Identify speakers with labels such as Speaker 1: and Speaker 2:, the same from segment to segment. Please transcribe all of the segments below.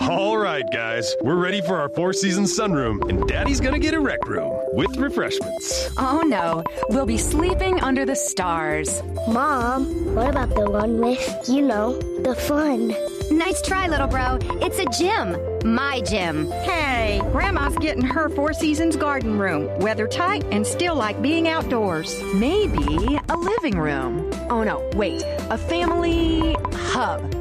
Speaker 1: All right, guys, we're ready for our Four Seasons sunroom, and Daddy's gonna get a rec room with refreshments.
Speaker 2: Oh no, we'll be sleeping under the stars.
Speaker 3: Mom, what about the one with, the fun?
Speaker 4: Nice try, little bro. It's a gym. My gym.
Speaker 5: Hey, Grandma's getting her Four Seasons garden room. Weather tight and still like being outdoors.
Speaker 2: Maybe a living room. Oh no, wait, a family hub.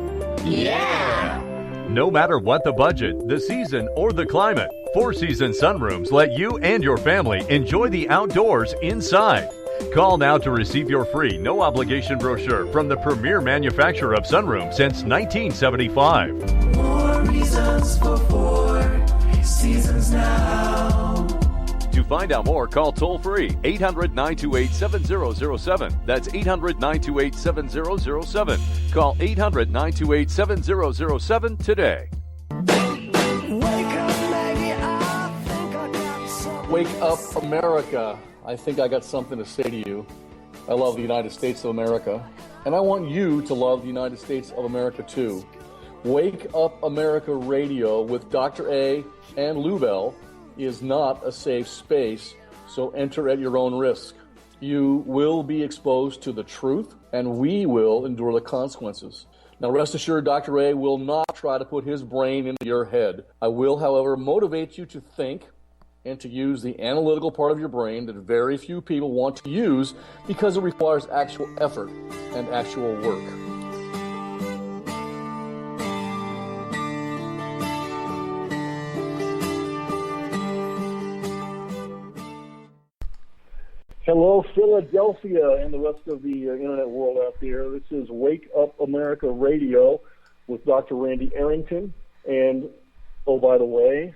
Speaker 4: Yeah!
Speaker 6: No matter what the budget, the season, or the climate, Four Seasons Sunrooms let you and your family enjoy the outdoors inside. Call now to receive your free, no-obligation brochure from the premier manufacturer of sunrooms since 1975.
Speaker 7: More reasons for Four Seasons now.
Speaker 6: To find out more, call toll-free 800-928-7007. That's 800-928-7007. Call 800-928-7007 today.
Speaker 8: Wake up, America. I think I got something to say to you. I love the United States of America, and I want you to love the United States of America too. Wake Up America Radio with Dr. A and Lou Bell is not a safe space, so enter at your own risk. You will be exposed to the truth, and we will endure the consequences. Now, rest assured, Dr. A will not try to put his brain into your head. I will, however, motivate you to think and to use the analytical part of your brain that very few people want to use because it requires actual effort and actual work. Hello, Philadelphia and the rest of the internet world out there. This is Wake Up America Radio with Dr. Randy Arrington. And, oh, by the way,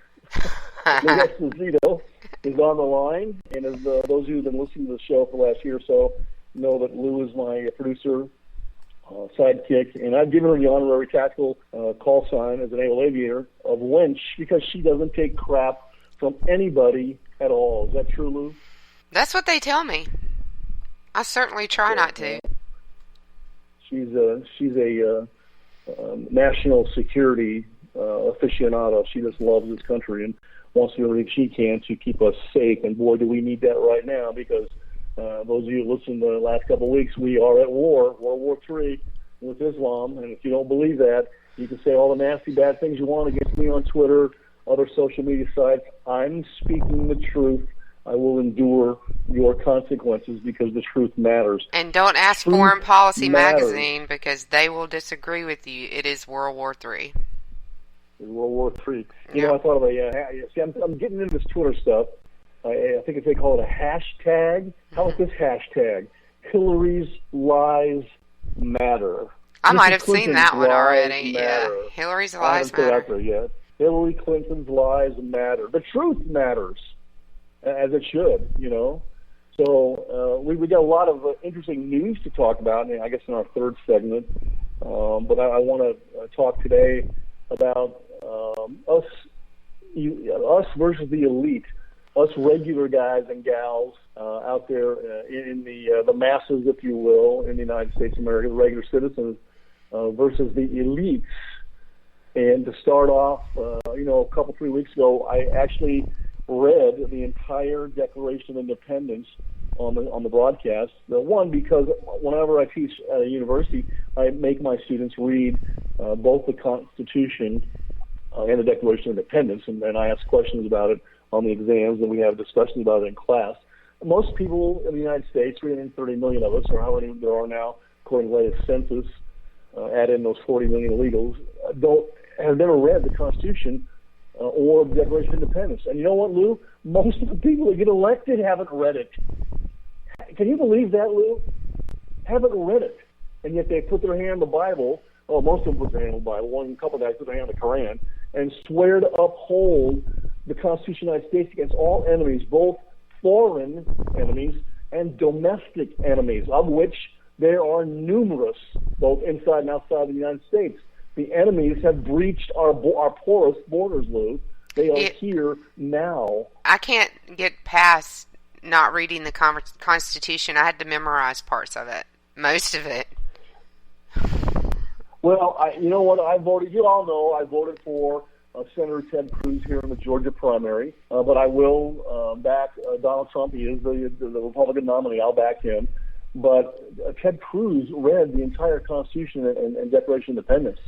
Speaker 8: Lou Esposito is on the line. And as those of you who have been listening to the show for the last year or so know that Lou is my producer, sidekick, and I've given her the honorary tactical call sign as a naval aviator of Wench because she doesn't take crap from anybody at all. Is that true, Lou?
Speaker 9: That's what they tell me. I certainly try not to.
Speaker 8: She's a national security aficionado. She just loves this country and wants to do everything she can to keep us safe. And boy, do we need that right now because those of you who listened to the last couple of weeks, we are at war, World War III with Islam. And if you don't believe that, you can say all the nasty, bad things you want against me on Twitter, other social media sites. I'm speaking the truth. I will endure your consequences because the truth matters.
Speaker 9: And don't ask
Speaker 8: Truth
Speaker 9: Foreign Policy
Speaker 8: matters.
Speaker 9: Magazine because they will disagree with you. It is World War III.
Speaker 8: World War III. You know, I thought of see, I'm getting into this Twitter stuff. I think if they call it a hashtag. How about this hashtag? Hillary's lies matter.
Speaker 9: I might have seen that one already. Yeah, Hillary's lies matter.
Speaker 8: Yet. Hillary Clinton's lies matter. The truth matters. As it should, So we got a lot of interesting news to talk about, I guess, in our third segment. But I want to talk today about us versus the elite, us regular guys and gals out there in the masses, if you will, in the United States of America, the regular citizens versus the elites. And to start off, a couple, 3 weeks ago, I actually read the entire Declaration of Independence on the broadcast. One, because whenever I teach at a university, I make my students read both the Constitution and the Declaration of Independence, and I ask questions about it on the exams, and we have discussions about it in class. Most people in the United States, 330 million of us, or how many there are now, according to the latest census, add in those 40 million illegals, have never read the Constitution or the Declaration of Independence. And you know what, Lou? Most of the people that get elected haven't read it. Can you believe that, Lou? Haven't read it. And yet they put their hand on the Bible. Oh, most of them put their hand on the Bible. A couple of guys put their hand on the Quran and swear to uphold the Constitution of the United States against all enemies, both foreign enemies and domestic enemies, of which there are numerous, both inside and outside of the United States. The enemies have breached our porous borders, Lou. They are here now.
Speaker 9: I can't get past not reading the Constitution. I had to memorize parts of it, most of it.
Speaker 8: Well, you know what? I voted. You all know I voted for Senator Ted Cruz here in the Georgia primary, but I will back Donald Trump. He is the Republican nominee. I'll back him. But Ted Cruz read the entire Constitution and Declaration of Independence.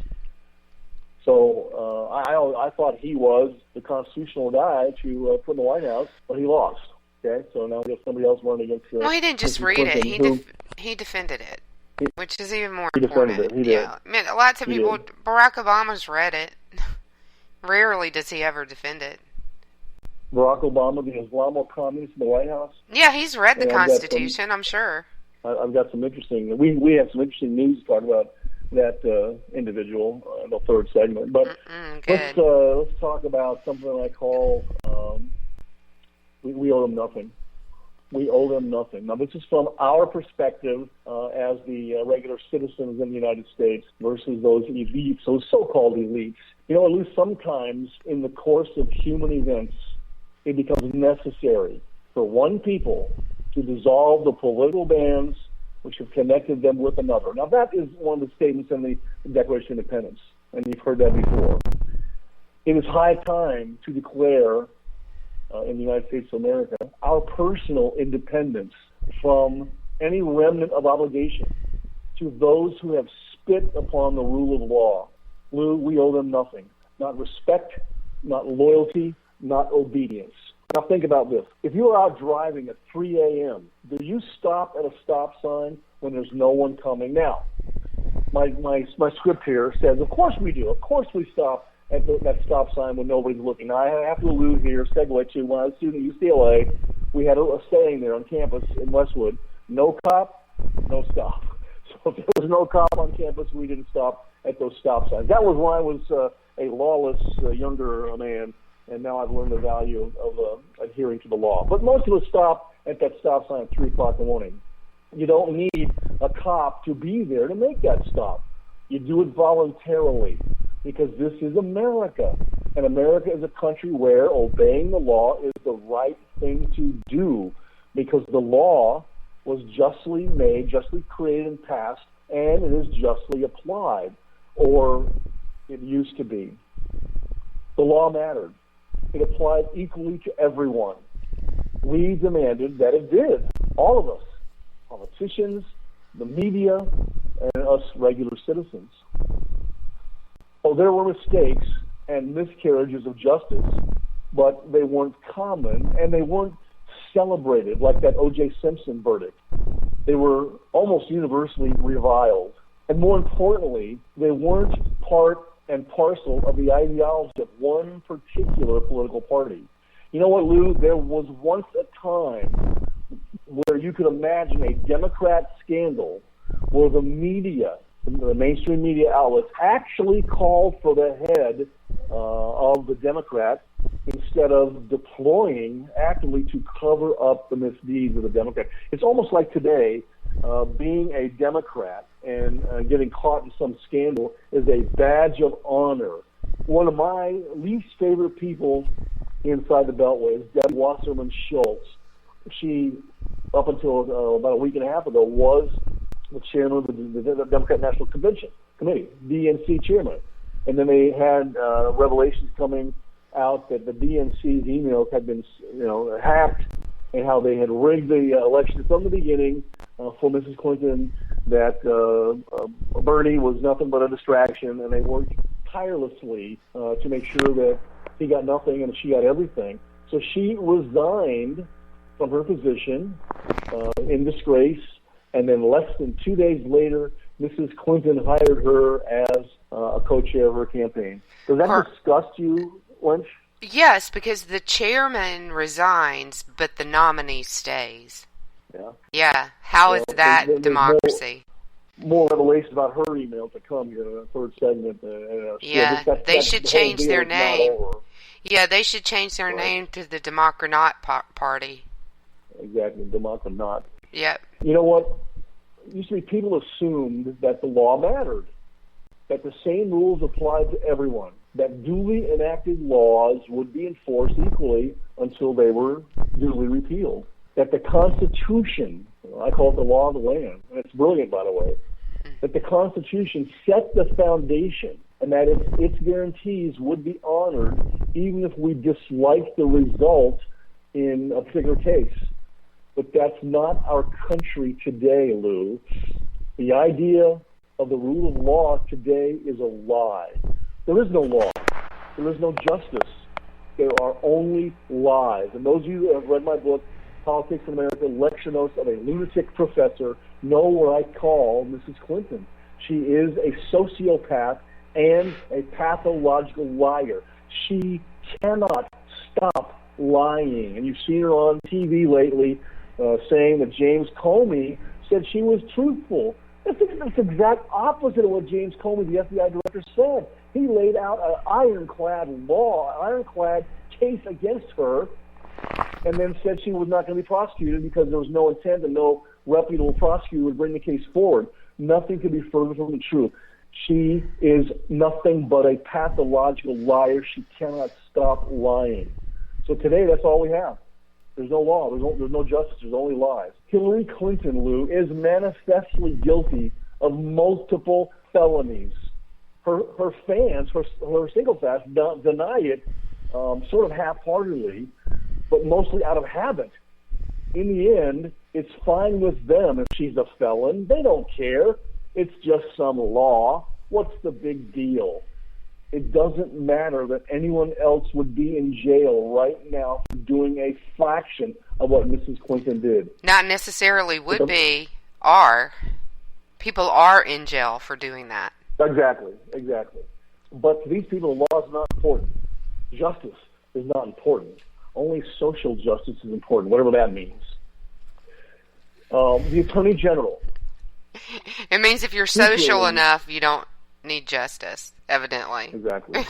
Speaker 8: So I thought he was the constitutional guy to put in the White House, but he lost. Okay, so now we have somebody else running against.
Speaker 9: Well, he didn't just read it; he defended it, which is even more important.
Speaker 8: Defended it. He did.
Speaker 9: Yeah, I mean, lots of people. Barack Obama's read it. Rarely does he ever defend it.
Speaker 8: Barack Obama, the Islamo-communist in the White House.
Speaker 9: Yeah, he's read the Constitution. I'm sure.
Speaker 8: I've got some interesting. We have some interesting news to talk about that individual in the third segment. But let's talk about something I call we owe them nothing. We owe them nothing. Now, this is from our perspective as the regular citizens in the United States versus those elites, those so-called elites. You know, at least sometimes in the course of human events, it becomes necessary for one people to dissolve the political bands which have connected them with another. Now, that is one of the statements in the Declaration of Independence, and you've heard that before. It is high time to declare in the United States of America our personal independence from any remnant of obligation to those who have spit upon the rule of law. Lou, we owe them nothing. Not respect, not loyalty, not obedience. Now think about this. If you're out driving at 3 a.m., do you stop at a stop sign when there's no one coming? Now, my script here says, of course we do. Of course we stop at that stop sign when nobody's looking. Now, I have to allude here, segue to when I was a student at UCLA, we had a saying there on campus in Westwood, no cop, no stop. So if there was no cop on campus, we didn't stop at those stop signs. That was when I was a lawless younger man, and now I've learned the value of adhering to the law. But most of us stop at that stop sign at 3 o'clock in the morning. You don't need a cop to be there to make that stop. You do it voluntarily because this is America. And America is a country where obeying the law is the right thing to do because the law was justly made, justly created and passed, and it is justly applied, or it used to be. The law mattered. It applied equally to everyone. We demanded that it did. All of us, politicians, the media, and us regular citizens. Oh, there were mistakes and miscarriages of justice, but they weren't common, and they weren't celebrated like that O.J. Simpson verdict. They were almost universally reviled. And more importantly, they weren't part and parcel of the ideology of one particular political party. You know what, Lou? There was once a time where you could imagine a Democrat scandal where the media, the mainstream media outlets, actually called for the head of the Democrat instead of deploying actively to cover up the misdeeds of the Democrat. It's almost like today, being a Democrat and getting caught in some scandal is a badge of honor. One of my least favorite people inside the Beltway is Deb Wasserman Schultz. She, up until about a week and a half ago, was the chairman of the Democrat National Convention Committee, DNC chairman. And then they had revelations coming out that the DNC's emails had been, hacked, and how they had rigged the election from the beginning for Mrs. Clinton, that Bernie was nothing but a distraction, and they worked tirelessly to make sure that he got nothing and she got everything. So she resigned from her position in disgrace, and then less than 2 days later, Mrs. Clinton hired her as a co-chair of her campaign. Does that disgust you, Lynch?
Speaker 9: Yes, because the chairman resigns, but the nominee stays.
Speaker 8: Yeah.
Speaker 9: Yeah. How is that democracy?
Speaker 8: More revelations about her email to come here in the third segment.
Speaker 9: They should change their name. Yeah, they should change their name to the Democrat Party.
Speaker 8: Exactly, Democrat.
Speaker 9: Yep.
Speaker 8: You know what? Used to be people assumed that the law mattered, that the same rules applied to everyone, that duly enacted laws would be enforced equally until they were duly repealed, that the Constitution, I call it the law of the land, and it's brilliant, by the way, that the Constitution set the foundation and that its guarantees would be honored even if we dislike the result in a particular case. But that's not our country today, Lou. The idea of the rule of law today is a lie. There is no law. There is no justice. There are only lies. And those of you that have read my book, Politics in America, Lecture Notes of a Lunatic Professor, know where I call Mrs. Clinton. She is a sociopath and a pathological liar. She cannot stop lying. And you've seen her on TV lately saying that James Comey said she was truthful. That's the exact opposite of what James Comey, the FBI director, said. He laid out an ironclad case against her, and then said she was not going to be prosecuted because there was no intent and no reputable prosecutor would bring the case forward. Nothing could be further from the truth. She is nothing but a pathological liar. She cannot stop lying. So today, that's all we have. There's no law. There's no justice. There's only lies. Hillary Clinton, Lou, is manifestly guilty of multiple felonies. Her fans, her single fans, deny it sort of half-heartedly, but mostly out of habit. In the end, it's fine with them if she's a felon. They don't care. It's just some law. What's the big deal? It doesn't matter that anyone else would be in jail right now for doing a fraction of what Mrs. Clinton did.
Speaker 9: Not necessarily would be, are. People are in jail for doing that.
Speaker 8: Exactly. But to these people, the law is not important. Justice is not important. Only social justice is important, whatever that means. The Attorney General.
Speaker 9: It means if you're social enough, you don't need justice, evidently.
Speaker 8: Exactly.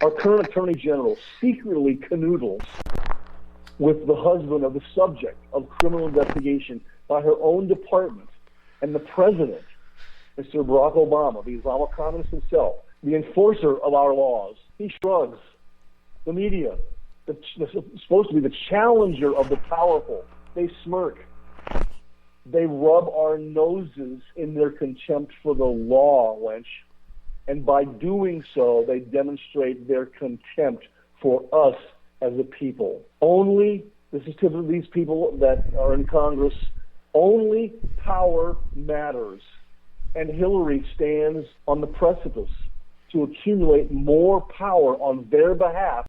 Speaker 8: Our current Attorney General secretly canoodles with the husband of the subject of criminal investigation by her own department, and the president, Mr. Barack Obama, the Islamic communist himself, the enforcer of our laws. He shrugs. The media, supposed to be the challenger of the powerful, they smirk. They rub our noses in their contempt for the law, wench. And by doing so, they demonstrate their contempt for us as a people. This is to these people that are in Congress, only power matters. And Hillary stands on the precipice to accumulate more power on their behalf,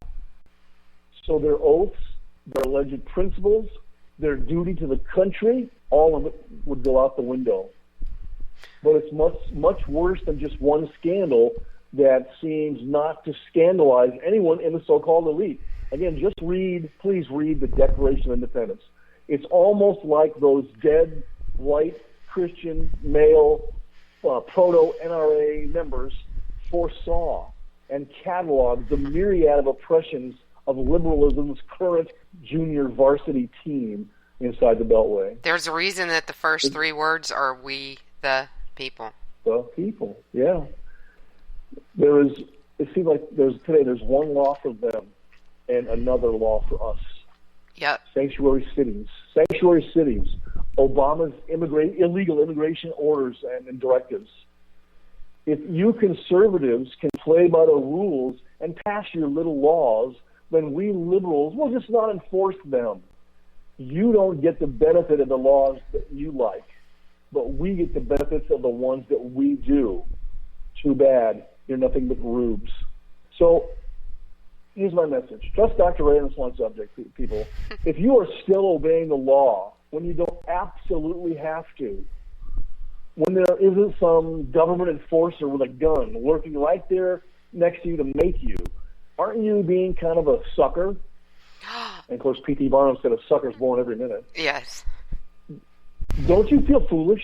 Speaker 8: so their oaths, their alleged principles, their duty to the country, all of it would go out the window. But it's much worse than just one scandal that seems not to scandalize anyone in the so-called elite. Again, please read the Declaration of Independence. It's almost like those dead, white, Christian, male, proto-NRA members foresaw and cataloged the myriad of oppressions of liberalism's current junior varsity team inside the Beltway.
Speaker 9: There's a reason that the first three words are "we the people."
Speaker 8: The people, yeah. It seems like there's one law for them and another law for us.
Speaker 9: Yep.
Speaker 8: Sanctuary cities. Obama's illegal immigration orders and directives. If you conservatives can play by the rules and pass your little laws, then we liberals will just not enforce them. You don't get the benefit of the laws that you like, but we get the benefits of the ones that we do. Too bad. You're nothing but rubes. So here's my message. Trust Dr. Ray on this one subject, people. If you are still obeying the law when you don't absolutely have to, when there isn't some government enforcer with a gun lurking right there next to you to make you, aren't you being kind of a sucker? And of course, P.T. Barnum said a sucker's born every minute.
Speaker 9: Yes.
Speaker 8: Don't you feel foolish?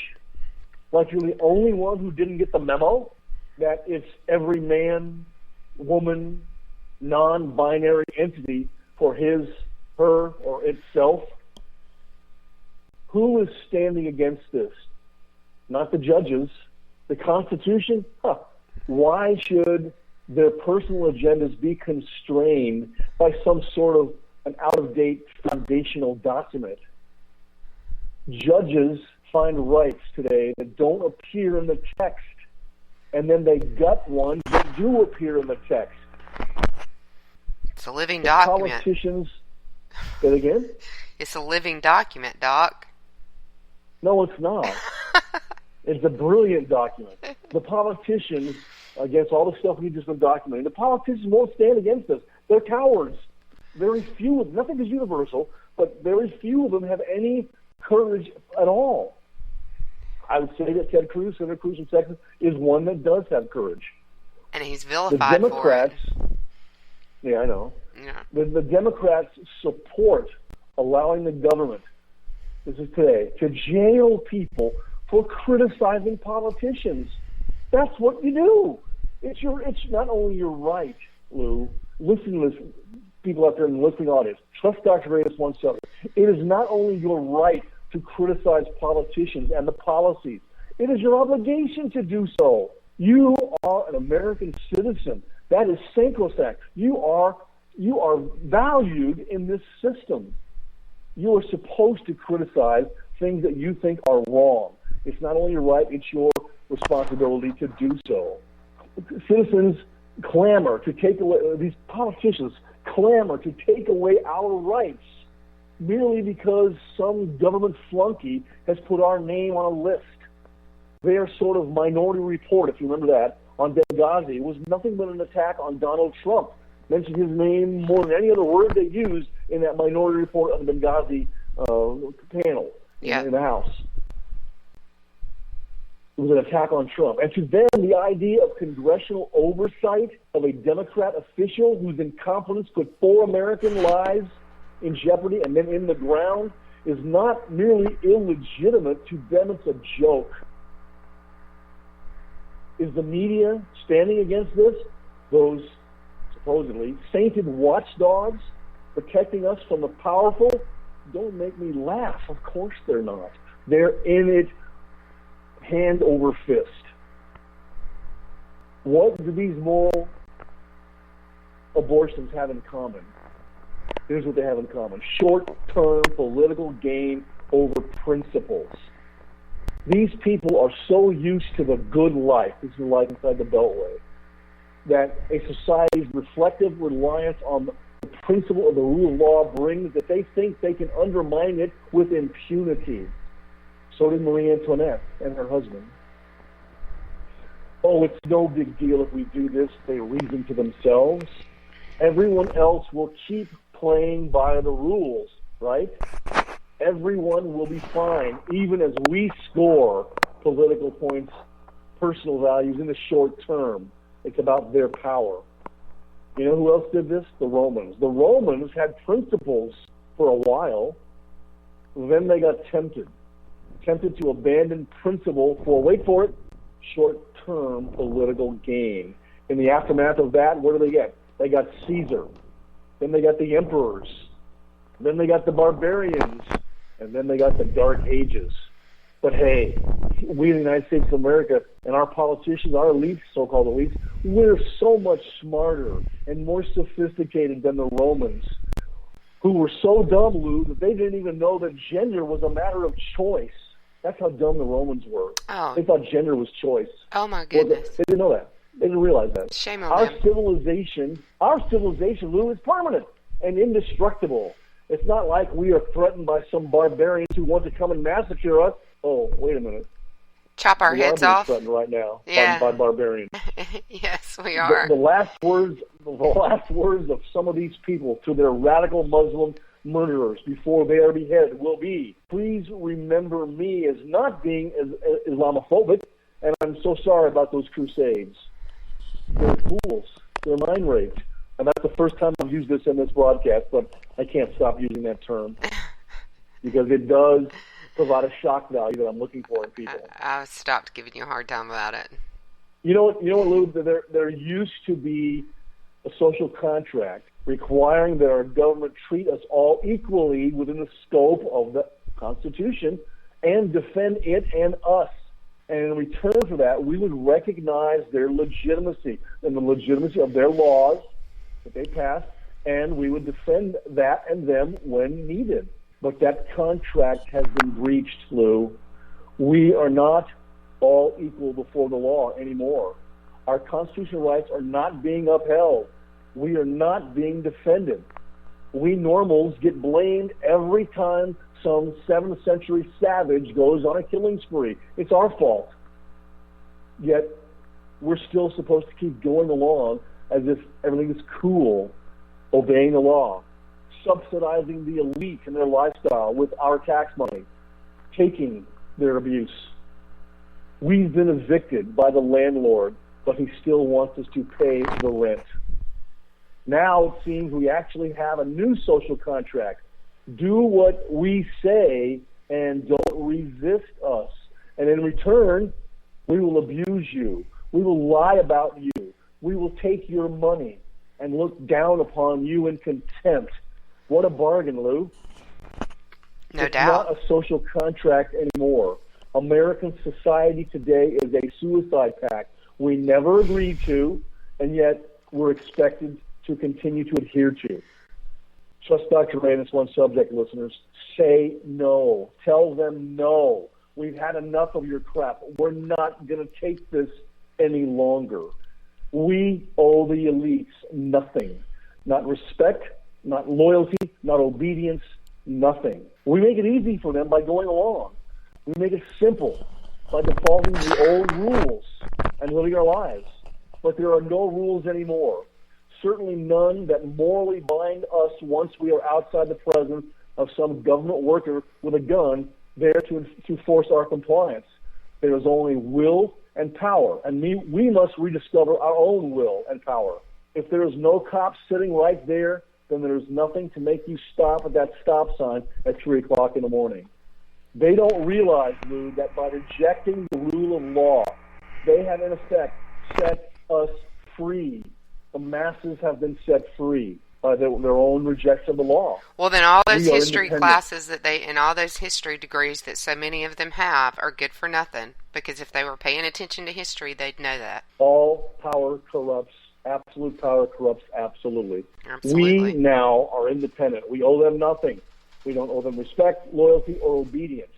Speaker 8: Like you're the only one who didn't get the memo that it's every man, woman, non-binary entity for his, her, or itself? Who is standing against this? Not the judges. The Constitution? Why should their personal agendas be constrained by some sort of an out-of-date foundational document? Judges find rights today that don't appear in the text, and then they gut ones that do appear in the text.
Speaker 9: It's a living
Speaker 8: The
Speaker 9: document.
Speaker 8: politicians, say it again?
Speaker 9: It's a living document, Doc.
Speaker 8: No, it's not. It's a brilliant document. The politicians, against all the stuff we've just been documenting, the politicians won't stand against us. They're cowards. Very few of them, nothing is universal, but very few of them have any courage at all. I would say that Ted Cruz, Senator Cruz in Texas, is one that does have courage.
Speaker 9: And he's
Speaker 8: The
Speaker 9: vilified
Speaker 8: Democrats,
Speaker 9: for it.
Speaker 8: yeah, I know.
Speaker 9: Yeah.
Speaker 8: The Democrats support allowing the government, this is today, to jail people for criticizing politicians. That's what you do. It's not only your right, Lou. Listen to this, people out there in the listening audience. Trust Dr. Reyes oneself. It is not only your right to criticize politicians and the policies. It is your obligation to do so. You are an American citizen. That is sacrosanct. You are valued in this system. You are supposed to criticize things that you think are wrong. It's not only your right, it's your responsibility to do so. Citizens clamor to take away, these politicians clamor to take away our rights merely because some government flunky has put our name on a list. Their sort of Minority Report, if you remember that, on Benghazi was nothing but an attack on Donald Trump. Mentioned his name more than any other word they used in that Minority Report on the Benghazi panel in the House. It was an attack on Trump. And to them, the idea of congressional oversight of a Democrat official whose incompetence put 4 American lives in jeopardy and then in the ground is not merely illegitimate. To them, it's a joke. Is the media standing against this? Those supposedly sainted watchdogs protecting us from the powerful? Don't make me laugh. Of course they're not. They're in it hand over fist. What do these moral abortions have in common? Here's what they have in common. Short-term political gain over principles. These people are so used to the good life, this is life inside the Beltway, that a society's reflective reliance on the principle of the rule of law brings that they think they can undermine it with impunity. So did Marie Antoinette and her husband. Oh, it's no big deal if we do this, they reason to themselves. Everyone else will keep playing by the rules, right? Everyone will be fine, even as we score political points, personal values in the short term. It's about their power. You know who else did this? The Romans. The Romans had principles for a while. Then they got tempted to abandon principle for, wait for it, short-term political gain. In the aftermath of that, what do they get? They got Caesar. Then they got the emperors. Then they got the barbarians. And then they got the Dark Ages. But hey, we in the United States of America and our politicians, our elites, so-called elites, we're so much smarter and more sophisticated than the Romans, who were so dumb, Lou, that they didn't even know that gender was a matter of choice. That's how dumb the Romans were.
Speaker 9: Oh.
Speaker 8: They thought gender was choice.
Speaker 9: Oh, my goodness.
Speaker 8: Well, they didn't know that. They didn't realize that.
Speaker 9: Shame on
Speaker 8: our
Speaker 9: them.
Speaker 8: civilization, Lou, is permanent and indestructible. It's not like we are threatened by some barbarians who want to come and massacre us. Oh, wait a minute.
Speaker 9: Chop our heads
Speaker 8: We are being
Speaker 9: off?
Speaker 8: threatened right now
Speaker 9: Yeah.
Speaker 8: by barbarians.
Speaker 9: Yes, we are.
Speaker 8: The last words of some of these people to their radical Muslim murderers before they are beheaded will be, please remember me as not being as Islamophobic, and I'm so sorry about those crusades. They're fools. They're mind raped. And that's the first time I've used this in this broadcast, but I can't stop using that term because it does provide a shock value that I'm looking for in people.
Speaker 9: I've stopped giving you a hard time about it.
Speaker 8: You know what, Lou? There used to be a social contract requiring that our government treat us all equally within the scope of the Constitution and defend it and us. And in return for that, we would recognize their legitimacy and the legitimacy of their laws that they passed, and we would defend that and them when needed. But that contract has been breached, Lou. We are not all equal before the law anymore. Our constitutional rights are not being upheld. We are not being defended. We normals get blamed every time some 7th century savage goes on a killing spree. It's our fault. Yet, we're still supposed to keep going along as if everything is cool, obeying the law, subsidizing the elite and their lifestyle with our tax money, taking their abuse. We've been evicted by the landlord, but he still wants us to pay the rent. Now it seems we actually have a new social contract. Do what we say and don't resist us. And in return, we will abuse you. We will lie about you. We will take your money and look down upon you in contempt. What a bargain, Lou.
Speaker 9: No doubt.
Speaker 8: It's not a social contract anymore. American society today is a suicide pact we never agreed to, and yet we're expected to continue to adhere to. Trust Dr. Ray on this one subject, listeners. Say no. Tell them no. We've had enough of your crap. We're not going to take this any longer. We owe the elites nothing. Not respect, not loyalty, not obedience, nothing. We make it easy for them by going along. We make it simple by defaulting to the old rules and living our lives. But there are no rules anymore. Certainly none that morally bind us once we are outside the presence of some government worker with a gun there to force our compliance. There is only will and power, and we must rediscover our own will and power. If there is no cop sitting right there, then there is nothing to make you stop at that stop sign at 3 o'clock in the morning. They don't realize, Lou, that by rejecting the rule of law, they have in effect set us free. The masses have been set free by their own rejection of the law.
Speaker 9: Well, then all those history classes and all those history degrees that so many of them have are good for nothing, because if they were paying attention to history, they'd know that.
Speaker 8: All power corrupts. Absolute power corrupts absolutely.
Speaker 9: Absolutely.
Speaker 8: We now are independent. We owe them nothing. We don't owe them respect, loyalty, or obedience.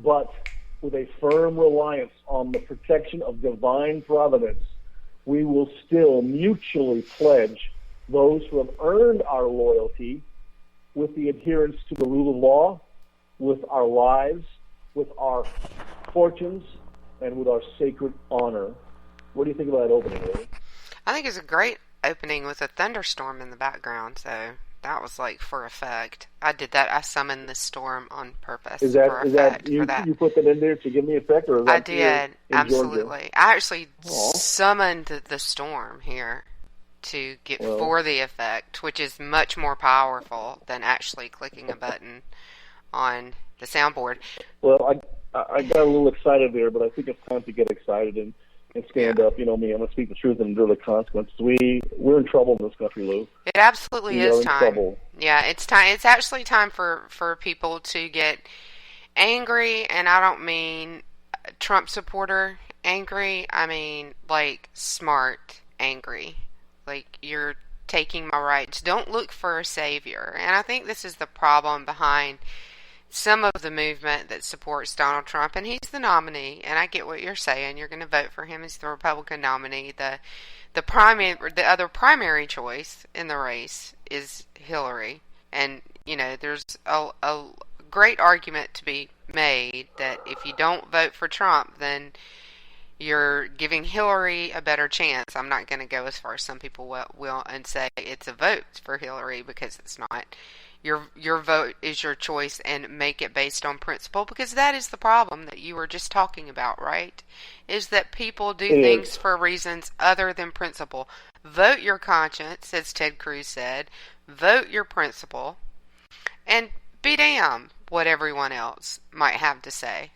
Speaker 8: But with a firm reliance on the protection of divine providence, we will still mutually pledge those who have earned our loyalty with the adherence to the rule of law, with our lives, with our fortunes, and with our sacred honor. What do you think about that opening, Lily?
Speaker 9: I think it's a great opening with a thunderstorm in the background, so that was like for effect. I did that. I summoned the storm on purpose.
Speaker 8: You put that in there to give me effect, or is that
Speaker 9: I did, absolutely. I actually summoned the storm here to get for the effect, which is much more powerful than actually clicking a button on the soundboard.
Speaker 8: Well, I got a little excited there, but I think it's time to get excited and stand up. You know me, I'm going to speak the truth and endure the consequences. We're in trouble in this country, Lou.
Speaker 9: It absolutely is time.
Speaker 8: Trouble.
Speaker 9: Yeah, it's time. It's actually time for people to get angry, and I don't mean Trump supporter angry. I mean, like, smart angry. Like, you're taking my rights. Don't look for a savior. And I think this is the problem behind some of the movement that supports Donald Trump, and he's the nominee, and I get what you're saying. You're going to vote for him as the Republican nominee. The other primary choice in the race is Hillary, and you know there's a great argument to be made that if you don't vote for Trump, then you're giving Hillary a better chance. I'm not going to go as far as some people will and say it's a vote for Hillary, because it's not. Your vote is your choice, and make it based on principle, because that is the problem that you were just talking about, right? Is that people do things for reasons other than principle. Vote your conscience, as Ted Cruz said. Vote your principle, and be damned what everyone else might have to say.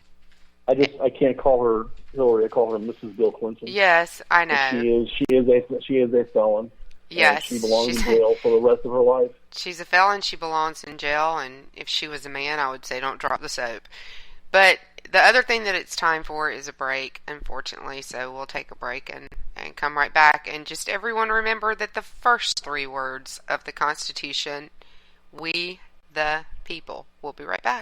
Speaker 8: I can't call her Hillary. I call her Mrs. Bill Clinton.
Speaker 9: Yes, I know.
Speaker 8: She is a felon.
Speaker 9: Yes,
Speaker 8: she belongs in jail for the rest of her life.
Speaker 9: She's a felon. She belongs in jail. And if she was a man, I would say don't drop the soap. But the other thing that it's time for is a break, unfortunately. So we'll take a break and come right back. And just everyone remember that the first 3 words of the Constitution, we the people. We'll be right back.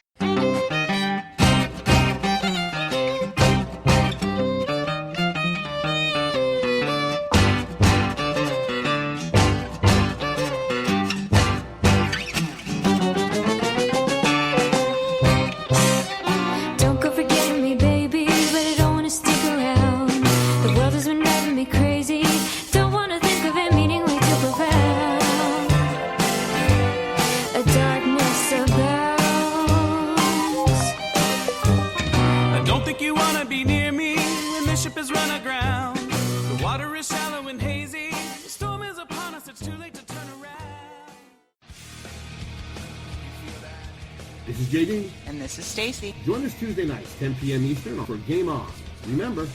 Speaker 10: This is JD.
Speaker 11: And this is Stacy.
Speaker 10: Join us Tuesday nights, 10 p.m. Eastern for Game On. Remember,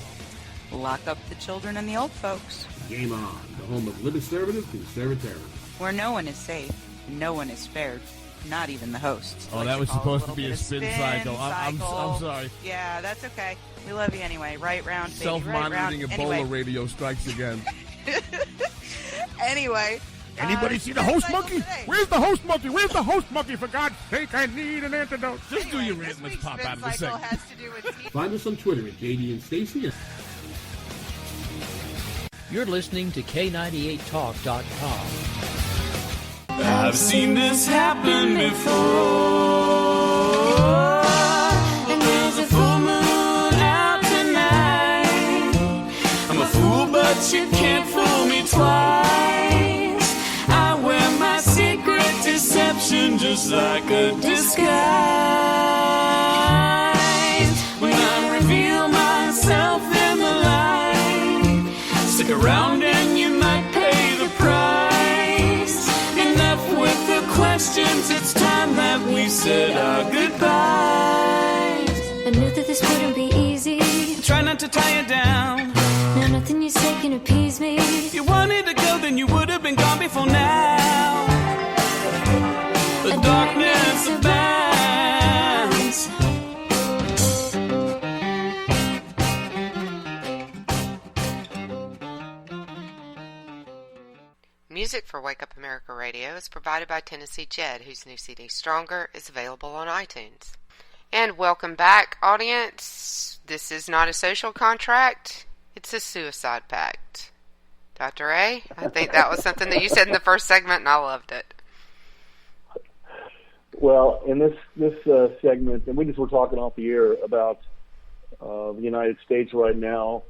Speaker 11: lock up the children and the old folks.
Speaker 10: Game On, the home of liberty-conservative conservatism.
Speaker 11: Where no one is safe, and no one is spared, not even the hosts.
Speaker 12: Oh, that was supposed to be a spin cycle. I'm sorry.
Speaker 11: Yeah, that's okay. We love you anyway. Right round, baby.
Speaker 12: Self-monitoring
Speaker 11: right
Speaker 12: Ebola
Speaker 11: anyway.
Speaker 12: radio strikes again.
Speaker 11: Anyway.
Speaker 12: Anybody see the host monkey?
Speaker 11: Today.
Speaker 12: Where's the host monkey? Where's the host monkey? For God's sake, I need an antidote. Just do your rant. Let's pop out of the segment.
Speaker 10: Find us on Twitter at JD and Stacy.
Speaker 13: You're listening to K98Talk.com.
Speaker 7: I've seen this happen before. There's a full moon out tonight. I'm a fool, but you can't fool me twice. I wear my secret deception just like a disguise. When I reveal myself in the light, stick around and you might pay the price. Enough with the questions, it's time that we said our goodbyes.
Speaker 14: I knew that this wouldn't be easy.
Speaker 7: Try not to tie it down.
Speaker 14: No, nothing you say can appease me.
Speaker 7: If you wanted to go, then you would have been gone before now. The darkness abounds.
Speaker 9: Music for Wake Up America Radio is provided by Tennessee Jed, whose new CD, Stronger, is available on iTunes. And welcome back, audience. This is not a social contract. It's a suicide pact. Dr. A, I think that was something that you said in the first segment, and I loved it.
Speaker 8: Well, in this segment, and we just were talking off the air about the United States right now,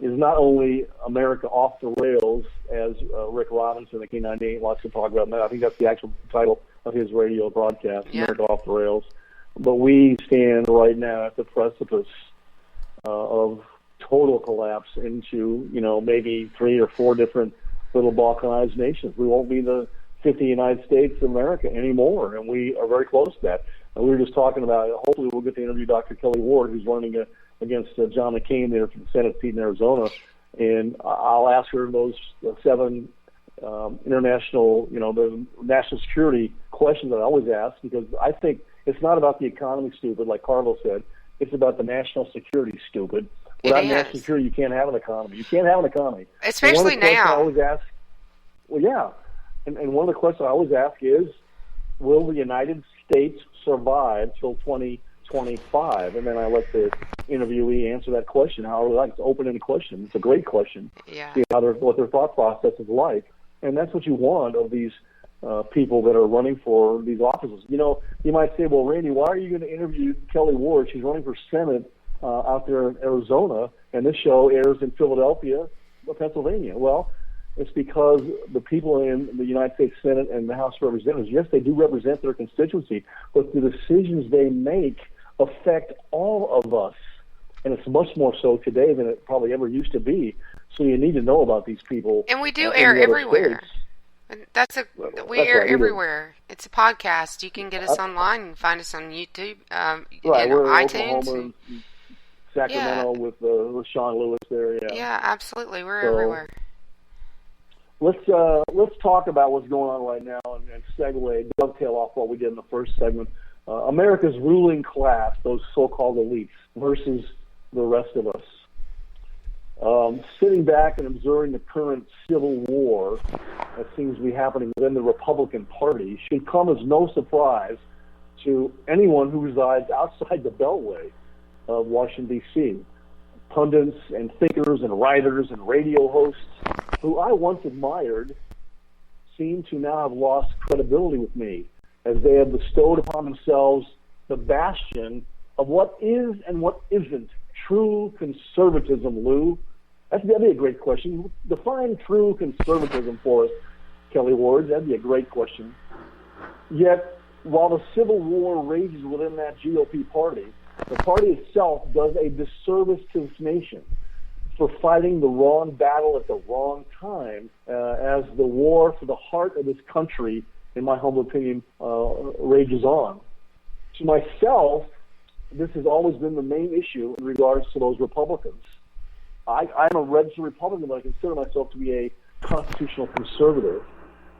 Speaker 8: is not only America off the rails, as Rick Robinson at K98 likes to talk about. I think that's the actual title of his radio broadcast, yeah. America off the rails. But we stand right now at the precipice of total collapse into, maybe 3 or 4 different little balkanized nations. We won't be the 50 United States of America anymore, and we are very close to that. And we were just talking about, hopefully we'll get to interview Dr. Kelly Ward, who's running against John McCain there for the Senate seat in Arizona, and I'll ask her those 7 international, the national security questions that I always ask, because I think it's not about the economy, stupid, like Carlos said. It's about the national security, stupid. Without national security, you can't have an economy. You can't have an economy.
Speaker 9: Especially now.
Speaker 8: I always ask, well, yeah. And one of the questions I always ask is, will the United States survive till 2025? And then I let the interviewee answer that question however they like. It's an open-ended question. It's a great question.
Speaker 9: Yeah.
Speaker 8: See what their thought process is like. And that's what you want of these people that are running for these offices. You might say, well, Randy, why are you going to interview Kelly Ward? She's running for Senate out there in Arizona, and this show airs in Philadelphia, Pennsylvania. Well, it's because the people in the United States Senate and the House of Representatives, yes, they do represent their constituency, but the decisions they make affect all of us. And it's much more so today than it probably ever used to be. So you need to know about these people.
Speaker 9: And we do air everywhere. We air everywhere. It's a podcast. You can get us online and find us on YouTube,
Speaker 8: right, we're
Speaker 9: iTunes.
Speaker 8: Oklahoma, Sacramento with Sean Lewis there. Yeah.
Speaker 9: Yeah, absolutely. We're everywhere.
Speaker 8: Let's talk about what's going on right now and segue, dovetail off what we did in the first segment. America's ruling class, those so-called elites, versus the rest of us. Sitting back and observing the current civil war that seems to be happening within the Republican Party should come as no surprise to anyone who resides outside the Beltway of Washington, D.C. Pundits and thinkers and writers and radio hosts who I once admired seem to now have lost credibility with me, as they have bestowed upon themselves the bastion of what is and what isn't true conservatism, Lou. That'd be a great question. Define true conservatism for us, Kelly Ward. That'd be a great question. Yet, while the civil war rages within that GOP party, the party itself does a disservice to this nation for fighting the wrong battle at the wrong time, as the war for the heart of this country, in my humble opinion, rages on. To myself, this has always been the main issue in regards to those Republicans. I'm a registered Republican, but I consider myself to be a constitutional conservative.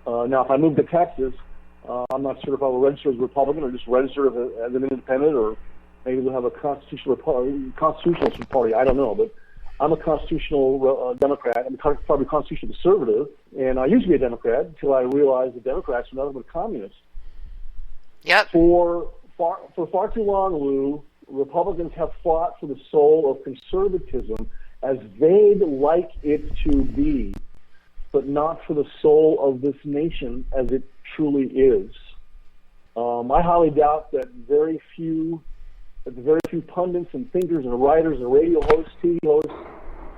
Speaker 8: Now, if I move to Texas, I'm not sure if I will register as a Republican or just register as an independent, or maybe we'll have a constitutional party. I don't know, but I'm a constitutional Democrat. I'm probably a constitutional conservative, and I used to be a Democrat until I realized the Democrats were nothing but communists.
Speaker 9: Yep.
Speaker 8: For far too long, Lou, Republicans have fought for the soul of conservatism as they'd like it to be, but not for the soul of this nation as it truly is. I highly doubt that very few pundits and thinkers and writers and radio hosts, TV hosts,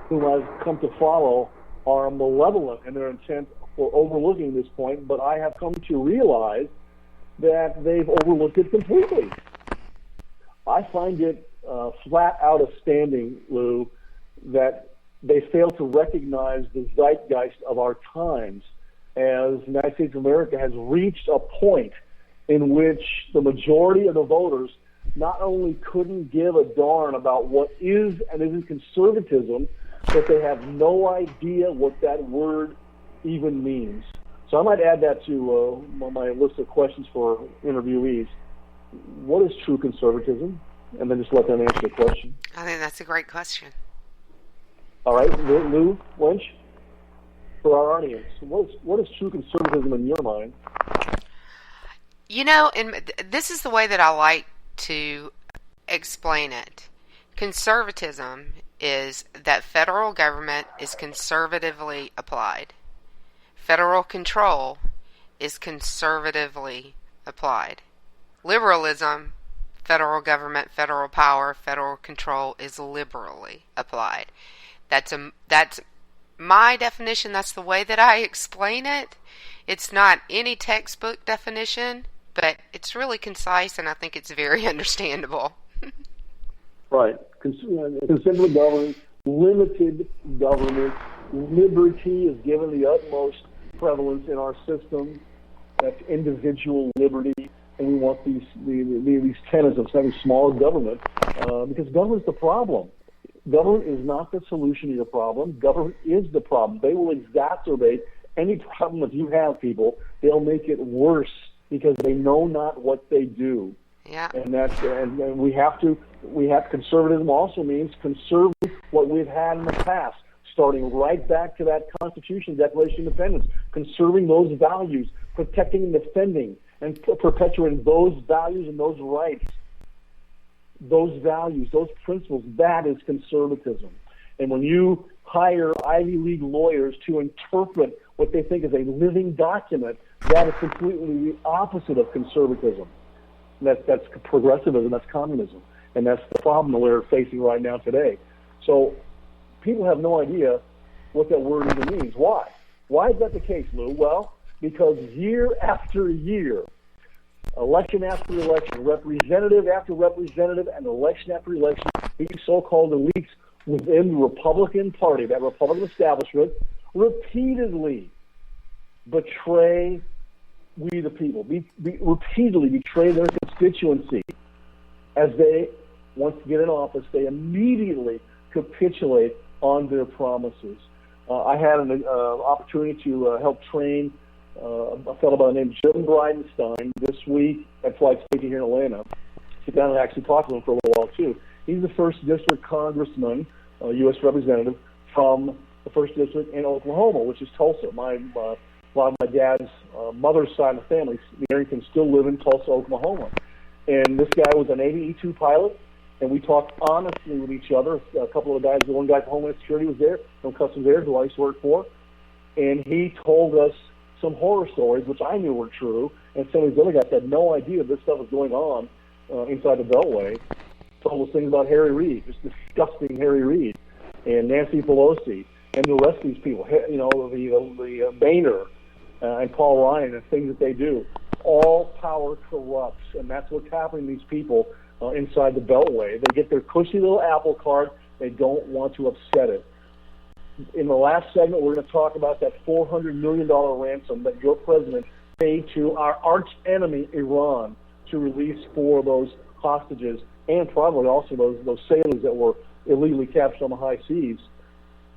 Speaker 8: whom I've come to follow are malevolent in their intent for overlooking this point, but I have come to realize that they've overlooked it completely. I find it flat out astounding, Lou, that they fail to recognize the zeitgeist of our times, as the United States of America has reached a point in which the majority of the voters not only couldn't give a darn about what is and isn't conservatism, but they have no idea what that word even means. So I might add that to my list of questions for interviewees. What is true conservatism? And then just let them answer the question.
Speaker 9: I think that's a great question.
Speaker 8: All right, Lou Lynch, for our audience, what is true conservatism in your mind?
Speaker 9: You know, and this is the way that I like to explain it. Conservatism is that federal government is conservatively applied. Federal control is conservatively applied. Liberalism, federal government, federal power, federal control is liberally applied. That's my definition. That's the way that I explain it. It's not any textbook definition, but it's really concise, and I think it's very understandable.
Speaker 8: Right. Considerable government, limited government, liberty is given the utmost prevalence in our system. That's individual liberty, and we want these tenets of having small government because government's the problem. Government is not the solution to your problem. Government is the problem. They will exacerbate any problem that you have, people. They'll make it worse because they know not what they do.
Speaker 9: Yeah.
Speaker 8: And we have conservatism also means conserving what we've had in the past, starting right back to that Constitution, Declaration of Independence, conserving those values, protecting and defending, and perpetuating those values and those rights. Those values, those principles, that is conservatism. And when you hire Ivy League lawyers to interpret what they think is a living document, that is completely the opposite of conservatism. That's progressivism, that's communism. And that's the problem that we're facing right now today. So people have no idea what that word even means. Why? Why is that the case, Lou? Well, because year after year, election after election, representative after representative, and election after election, these so-called elites within the Republican Party, that Republican establishment, repeatedly betray we the people, repeatedly betray their constituency. As they, once they get in office, they immediately capitulate on their promises. I had an opportunity to help train a fellow by the name of Jim Bridenstine this week at Flight Safety here in Atlanta. Sit down and actually talk to him for a little while, too. He's the 1st District Congressman, U.S. Representative, from the 1st District in Oklahoma, which is Tulsa. A lot of my dad's mother's side of the family, the Arringtons, still live in Tulsa, Oklahoma. And this guy was a Navy E-2 pilot, and we talked honestly with each other. A couple of the guys, the one guy from Homeland Security was there, from Customs Air, who I used to work for, and he told us some horror stories, which I knew were true, and some of these other guys had no idea this stuff was going on inside the Beltway. Told us things about Harry Reid, just disgusting Harry Reid, and Nancy Pelosi, and the rest of these people, you know, the Boehner and Paul Ryan, and things that they do. All power corrupts, and that's what's happening to these people inside the Beltway. They get their cushy little apple cart. They don't want to upset it. In the last segment, we're going to talk about that $400 million ransom that your president paid to our arch enemy, Iran, to release 4 of those hostages and probably also those sailors that were illegally captured on the high seas.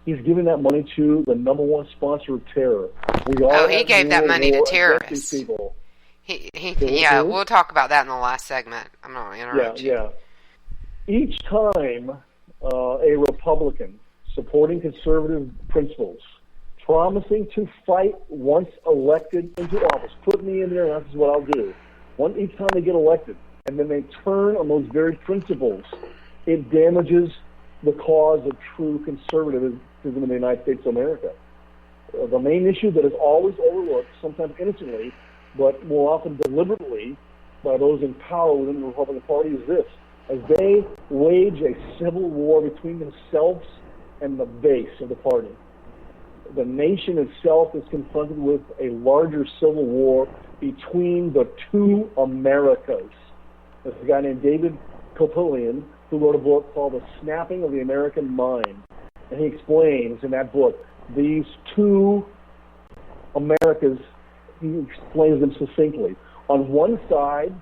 Speaker 8: He's giving that money to the number one sponsor of terror.
Speaker 9: He gave that money to terrorists.
Speaker 8: People.
Speaker 9: Yeah, we'll talk about that in the last segment. I'm not going to interrupt you.
Speaker 8: Yeah. Each time a Republican supporting conservative principles, promising to fight once elected into office, put me in there and this is what I'll do. Each time they get elected, and then they turn on those very principles, it damages the cause of true conservatism in the United States of America. The main issue that is always overlooked, sometimes innocently, but more often deliberately by those in power within the Republican Party is this. As they wage a civil war between themselves and the base of the party, the nation itself is confronted with a larger civil war between the two Americas. There's a guy named David Kopelian who wrote a book called The Snapping of the American Mind. And he explains in that book these two Americas, he explains them succinctly. On one side,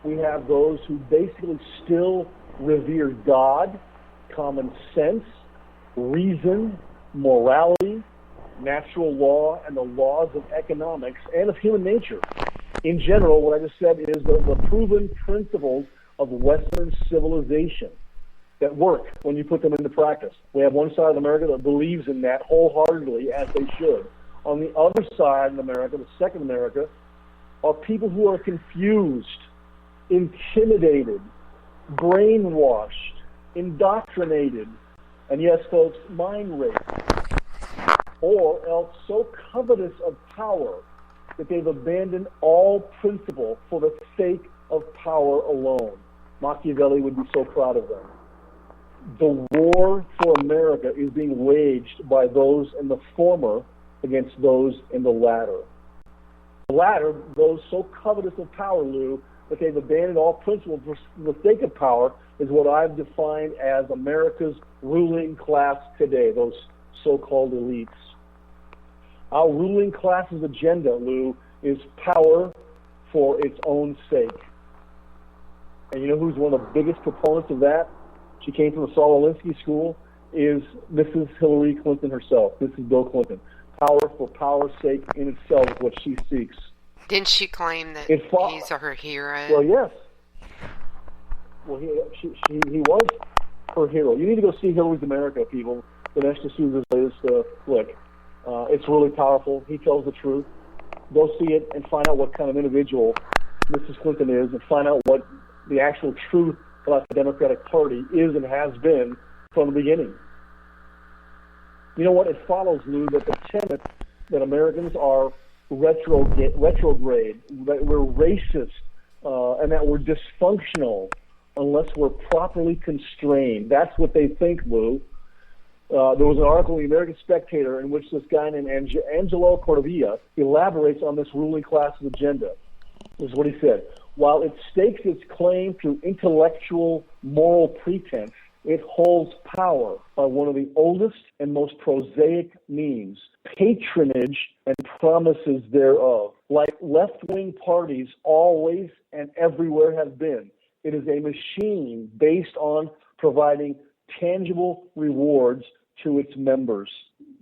Speaker 8: we have those who basically still revere God, common sense, reason, morality, natural law, and the laws of economics and of human nature. In general, what I just said is the proven principles of Western civilization that work when you put them into practice. We have one side of America that believes in that wholeheartedly, as they should. On the other side of America, the second America, are people who are confused, intimidated, brainwashed, indoctrinated, and yes, folks, mind raped, or else so covetous of power that they've abandoned all principle for the sake of power alone. Machiavelli would be so proud of them. The war for America is being waged by those in the former against those in the latter. The latter, those so covetous of power, Lou, that they've abandoned all principle for the sake of power, is what I've defined as America's ruling class today, those so-called elites. Our ruling class's agenda, Lou, is power for its own sake. And you know who's one of the biggest proponents of that? She came from the Saul Alinsky School, is Mrs. Hillary Clinton herself. This is Bill Clinton. Power for power's sake in itself is what she seeks.
Speaker 9: Didn't she claim that he's her hero?
Speaker 8: Well, yes. Well, he was her hero. You need to go see Hillary's America, people. Dinesh D'Souza's latest flick. It's really powerful. He tells the truth. Go see it and find out what kind of individual Mrs. Clinton is, and find out what the actual truth about the Democratic Party is and has been from the beginning. You know what? It follows, Lou, that the tenet that Americans are retrograde, that we're racist, and that we're dysfunctional unless we're properly constrained. That's what they think, Lou. There was an article in the American Spectator in which this guy named Angelo Cordovilla elaborates on this ruling class's agenda. This is what he said. While it stakes its claim through intellectual, moral pretense, it holds power by one of the oldest and most prosaic means, patronage and promises thereof. Like left-wing parties always and everywhere have been, it is a machine based on providing tangible rewards to its members.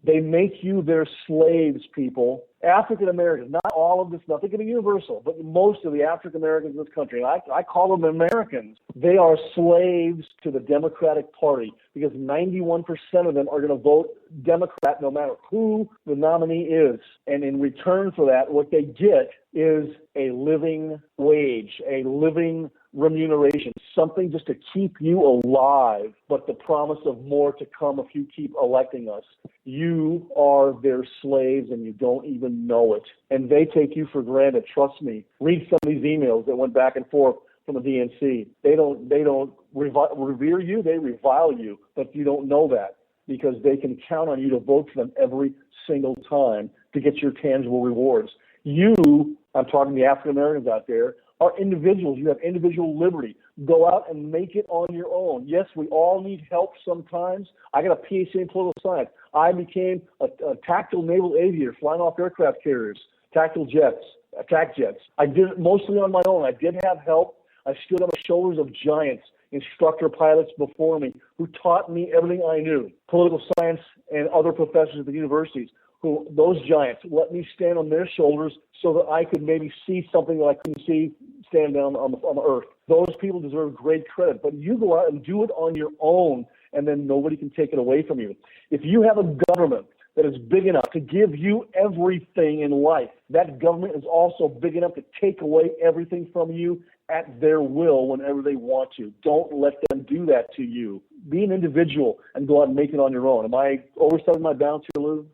Speaker 8: They make you their slaves, people. African Americans, not all of this, nothing can be universal, but most of the African Americans in this country, I call them Americans, they are slaves to the Democratic Party because 91% of them are going to vote Democrat no matter who the nominee is. And in return for that, what they get is a living wage, a living remuneration, something just to keep you alive, but the promise of more to come if you keep electing us. You are their slaves and you don't even know it. And they take you for granted. Trust me. Read some of these emails that went back and forth from the DNC. They don't revere you, they revile you, but you don't know that because they can count on you to vote for them every single time to get your tangible rewards. You, I'm talking to the African Americans out there, are individuals. You have individual liberty. Go out and make it on your own. Yes, we all need help sometimes. I got a PhD in political science. I became a tactical naval aviator flying off aircraft carriers, tactical jets. attack jets. I did it mostly on my own. I did have help. I stood on the shoulders of giants, instructor pilots before me, who taught me everything I knew, political science and other professors at the universities, who those giants let me stand on their shoulders so that I could maybe see something that I couldn't see stand down on the earth. Those people deserve great credit. But you go out and do it on your own, and then nobody can take it away from you. If you have a government that is big enough to give you everything in life, that government is also big enough to take away everything from you at their will whenever they want to. Don't let them do that to you. Be an individual and go out and make it on your own. Am I overstepping my bounds here, Lou?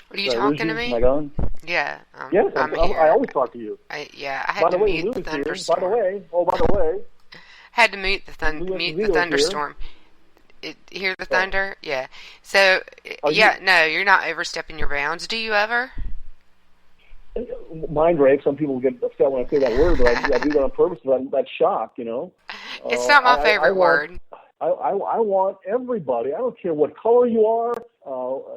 Speaker 9: Are you talking to me?
Speaker 8: Am I gone?
Speaker 9: Yeah.
Speaker 8: Yes,
Speaker 9: I'm
Speaker 8: I
Speaker 9: here.
Speaker 8: always talk to you.
Speaker 9: I had to mute the thunderstorm.
Speaker 8: By the way.
Speaker 9: Had to mute the thunderstorm. Hear the thunder? Yeah. So, no, you're not overstepping your bounds. Do you ever?
Speaker 8: Mind rape. Some people get upset when I say that word, but I do that on purpose. That shock, you know.
Speaker 9: It's not my favorite word.
Speaker 8: I want everybody. I don't care what color you are.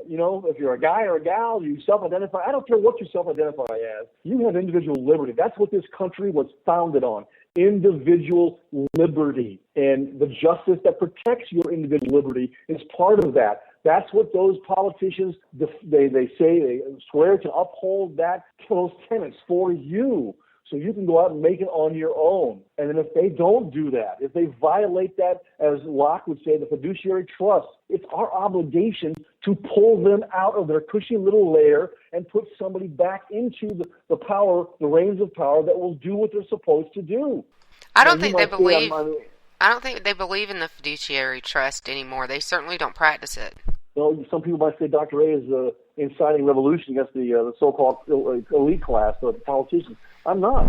Speaker 8: You know, if you're a guy or a gal, you self-identify. I don't care what you self-identify as. You have individual liberty. That's what this country was founded on. Individual liberty. And the justice that protects your individual liberty is part of that. That's what those politicians, they say, they swear to uphold those tenets for you. So you can go out and make it on your own. And then if they don't do that, if they violate that, as Locke would say, the fiduciary trust, it's our obligation to pull them out of their cushy little lair and put somebody back into the power, the reins of power that will do what they're supposed to do.
Speaker 9: I don't think they believe in the fiduciary trust anymore. They certainly don't practice it.
Speaker 8: Well, some people might say Dr. A is inciting revolution against the so-called elite class, the politicians. I'm not.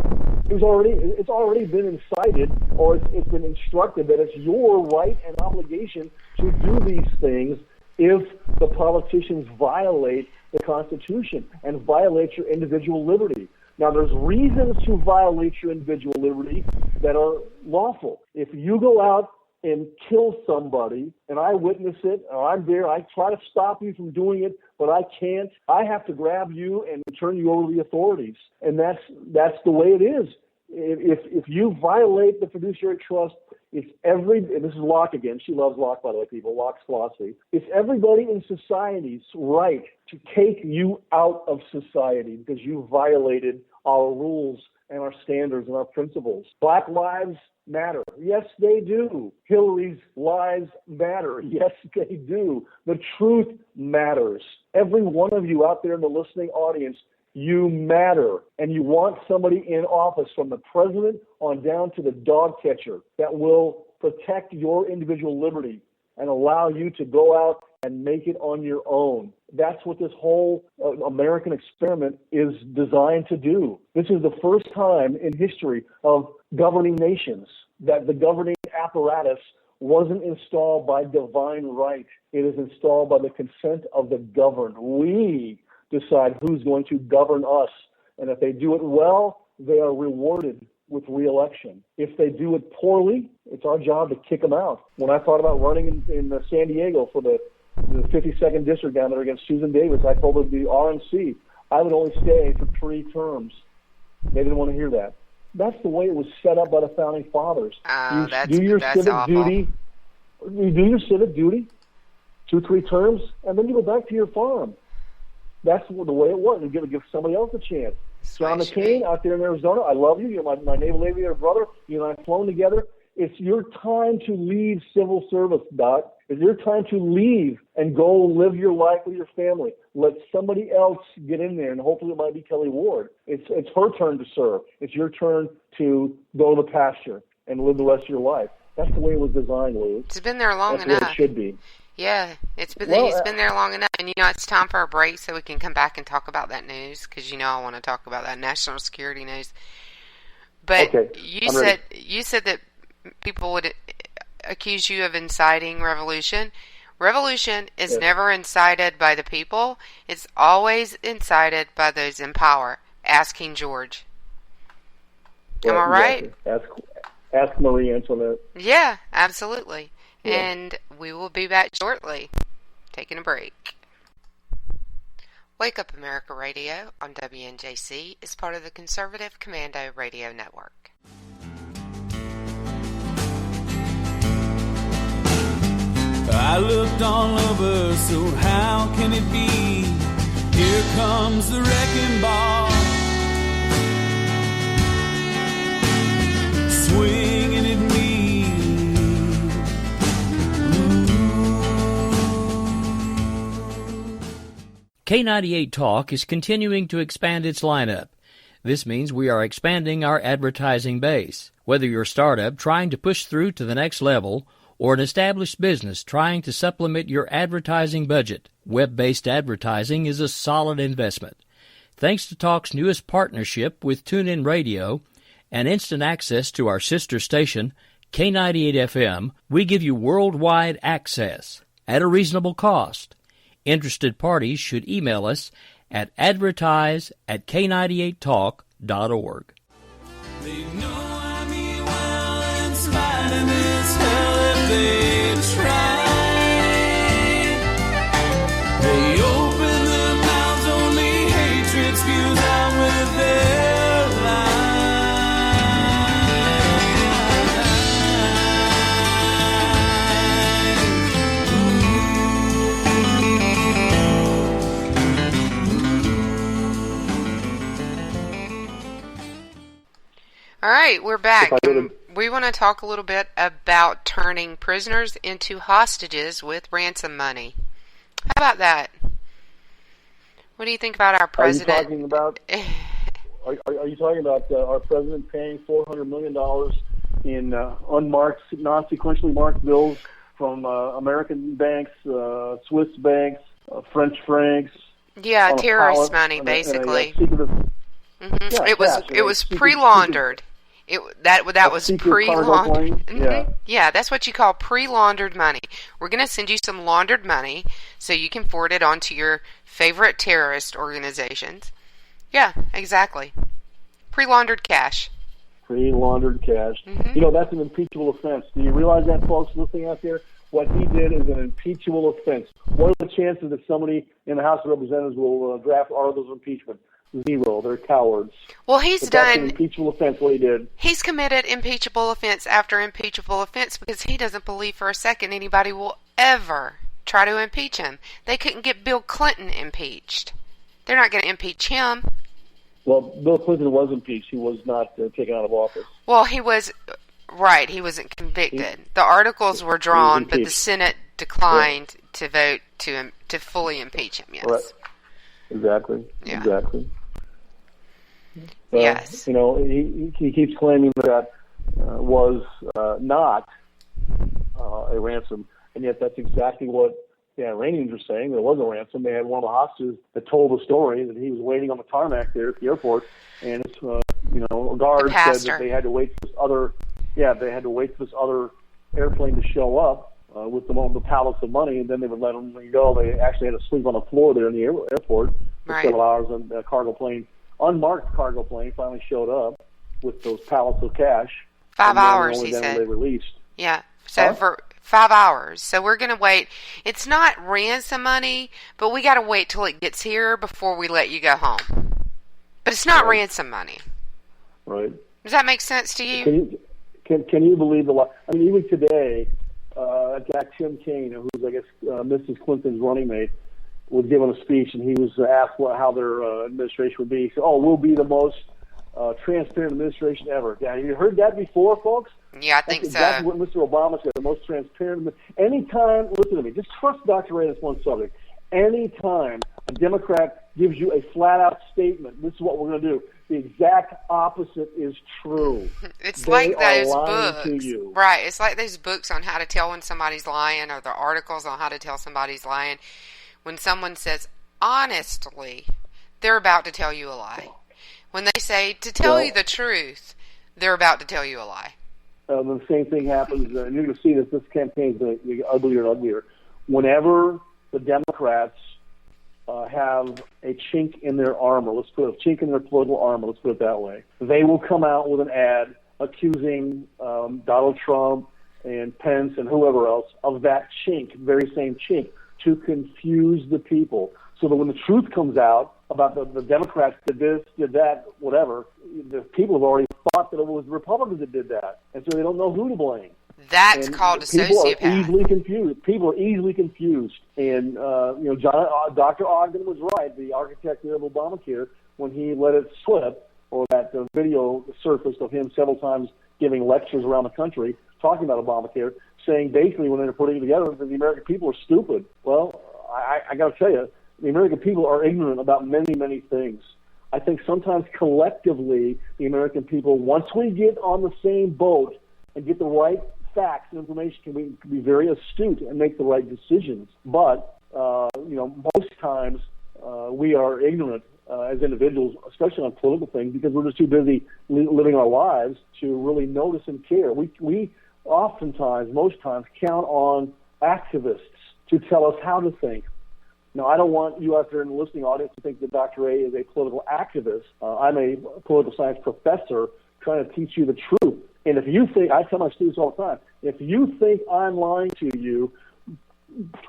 Speaker 8: It's already been incited, or it's been instructed that it's your right and obligation to do these things if the politicians violate the Constitution and violate your individual liberty. Now, there's reasons to violate your individual liberty that are lawful. If you go out and kill somebody, and I witness it, or I'm there, I try to stop you from doing it, but I can't. I have to grab you and turn you over to the authorities, and that's the way it is. If you violate the fiduciary trust, and this is Locke again. She loves Locke, by the way, people. Locke's philosophy. It's everybody in society's right to take you out of society because you violated our rules and our standards and our principles. Black lives matter. Yes, they do. Hillary's lives matter. Yes, they do. The truth matters. Every one of you out there in the listening audience, you matter. And you want somebody in office, from the president on down to the dog catcher, that will protect your individual liberty and allow you to go out and make it on your own. That's what this whole American experiment is designed to do. This is the first time in history of governing nations that the governing apparatus wasn't installed by divine right. It is installed by the consent of the governed. We decide who's going to govern us. And if they do it well, they are rewarded with re-election. If they do it poorly, it's our job to kick them out. When I thought about running in San Diego for the 52nd district down there against Susan Davis, I told her the RNC I would only stay for 3 terms. They didn't want to hear that. That's the way it was set up by the founding fathers. You do your civic duty. You do your civic duty, 2-3 terms, and then you go back to your farm. That's the way it was. And give somebody else a chance. John McCain out there in Arizona, I love you. You're my naval aviator brother. You and I have flown together. It's your time to leave civil service, Doc. It's your time to leave and go live your life with your family. Let somebody else get in there, and hopefully it might be Kelly Ward. It's her turn to serve. It's your turn to go to the pasture and live the rest of your life. That's the way it was designed, Lou.
Speaker 9: It's been there long enough.
Speaker 8: That's what it should be.
Speaker 9: Yeah, he's been there long enough. And, it's time for a break so we can come back and talk about that news, because, I want to talk about that national security news. But
Speaker 8: okay,
Speaker 9: you said that people would accuse you of inciting revolution. Revolution is never incited by the people. It's always incited by those in power. Ask King George. Am I right?
Speaker 8: Ask Marie Antoinette.
Speaker 9: Yeah, absolutely. Yeah. And we will be back shortly. Taking a break. Wake Up America Radio on WNJC is part of the Conservative Commando Radio Network.
Speaker 7: I looked all over, so how can it be? Here comes the wrecking ball, swinging at me.
Speaker 13: K98 Talk is continuing to expand its lineup. This means we are expanding our advertising base. Whether you're a startup trying to push through to the next level or an established business trying to supplement your advertising budget, web-based advertising is a solid investment. Thanks to Talk's newest partnership with TuneIn Radio and instant access to our sister station, K98 FM, we give you worldwide access at a reasonable cost. Interested parties should email us at advertise@k98talk.org.
Speaker 7: They know I mean well and smiling as hell if they try. They open their mouths, only hatred spews out with their lies.
Speaker 9: All right, we're back. We want to talk a little bit about turning prisoners into hostages with ransom money. How about that? What do you think about our president?
Speaker 8: Are you talking about our president paying $400 million in unmarked, non-sequentially marked bills from American banks, Swiss banks, French francs?
Speaker 9: Yeah, terrorist money, basically.
Speaker 8: Yeah,
Speaker 9: it was pre-laundered. That was pre-laundered. Yeah, that's what you call pre-laundered money. We're going to send you some laundered money so you can forward it onto your favorite terrorist organizations. Yeah, exactly. Pre-laundered cash.
Speaker 8: Pre-laundered cash. You know, that's an impeachable offense. Do you realize that, folks listening out there? What he did is an impeachable offense. What are the chances that somebody in the House of Representatives will draft articles of impeachment? Zero. They're cowards.
Speaker 9: Well, he's
Speaker 8: but
Speaker 9: done.
Speaker 8: That's an impeachable offense. What he did.
Speaker 9: He's committed impeachable offense after impeachable offense because he doesn't believe for a second anybody will ever try to impeach him. They couldn't get Bill Clinton impeached. They're not going to impeach him.
Speaker 8: Well, Bill Clinton was impeached. He was not taken out of office.
Speaker 9: Well, he was right. He wasn't convicted. The articles were drawn, but the Senate declined to vote to fully impeach him. Yes.
Speaker 8: Right. Exactly.
Speaker 9: Yeah.
Speaker 8: Exactly.
Speaker 9: Yes.
Speaker 8: You know, he keeps claiming that was not a ransom, and yet that's exactly what the Iranians are saying. There was a ransom. They had one of the hostages that told the story that he was waiting on the tarmac there at the airport, and a guard said that they had to wait for this other. Yeah, they had to wait for this other airplane to show up with the pallets of money, and then they would let them go. They actually had to sleep on the floor there in the airport for several hours, and a cargo plane. Unmarked cargo plane finally showed up with those pallets of cash.
Speaker 9: 5 hours, he said.
Speaker 8: They released.
Speaker 9: Yeah, so for 5 hours. So we're going to wait. It's not ransom money, but we got to wait till it gets here before we let you go home. But it's not ransom money.
Speaker 8: Right.
Speaker 9: Does that make sense to you?
Speaker 8: Can you believe the? I mean, even today, guy Tim Kaine, who's I guess Mrs. Clinton's running mate, was given a speech, and he was asked how their administration would be. He said, we'll be the most transparent administration ever. Yeah, have you heard that before, folks?
Speaker 9: Yeah, I think
Speaker 8: That's exactly what Mr. Obama said, the most transparent. Anytime, listen to me, just trust Dr. Ray on this one subject. Anytime a Democrat gives you a flat-out statement, this is what we're going to do, the exact opposite is true.
Speaker 9: It's like those books.
Speaker 8: To you.
Speaker 9: Right, it's like those books on how to tell when somebody's lying, or the articles on how to tell somebody's lying. When someone says, honestly, they're about to tell you a lie. When they say, to tell you the truth, they're about to tell you a lie.
Speaker 8: The same thing happens, and you're going to see this campaign is going to get uglier and uglier. Whenever the Democrats have a chink in their armor, let's put a chink in their political armor, let's put it that way, they will come out with an ad accusing Donald Trump and Pence and whoever else of that chink, very same chink, to confuse the people. so that when the truth comes out about the Democrats did this, did that, whatever, the people have already thought that it was the Republicans that did that, and so they don't know who to blame.
Speaker 9: That's called a sociopath.
Speaker 8: People are easily confused. People are easily confused, and Dr. Ogden was right, the architect of Obamacare, when he let it slip, or that video surfaced of him several times giving lectures around the country talking about Obamacare, saying basically when they were putting it together that the American people are stupid. Well, I got to tell you, the American people are ignorant about many, many things. I think sometimes collectively, the American people, once we get on the same boat and get the right facts and information, can be very astute and make the right decisions. But, most times we are ignorant as individuals, especially on political things, because we're just too busy living our lives to really notice and care. We oftentimes, most times, count on activists to tell us how to think. Now, I don't want you out there in the listening audience to think that Dr. A is a political activist. I'm a political science professor trying to teach you the truth. And if you think, I tell my students all the time, if you think I'm lying to you,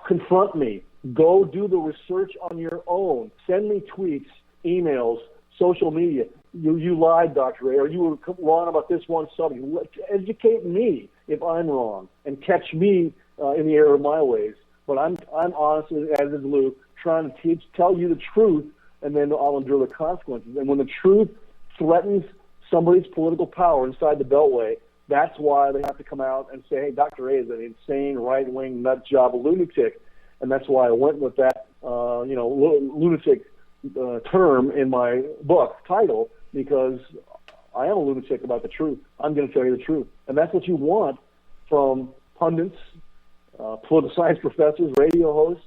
Speaker 8: confront me. Go do the research on your own. Send me tweets, emails, social media. You lied, Dr. A, or you were wrong about this one subject. Educate me if I'm wrong and catch me in the error of my ways. But I'm honest, as is Lou, trying to tell you the truth, and then I'll endure the consequences. And when the truth threatens somebody's political power inside the Beltway, that's why they have to come out and say, hey, Dr. A is an insane right-wing nut job lunatic. And that's why I went with that, lunatic term in my book title, because I am a lunatic about the truth. I'm going to tell you the truth. And that's what you want from pundits, political science professors, radio hosts,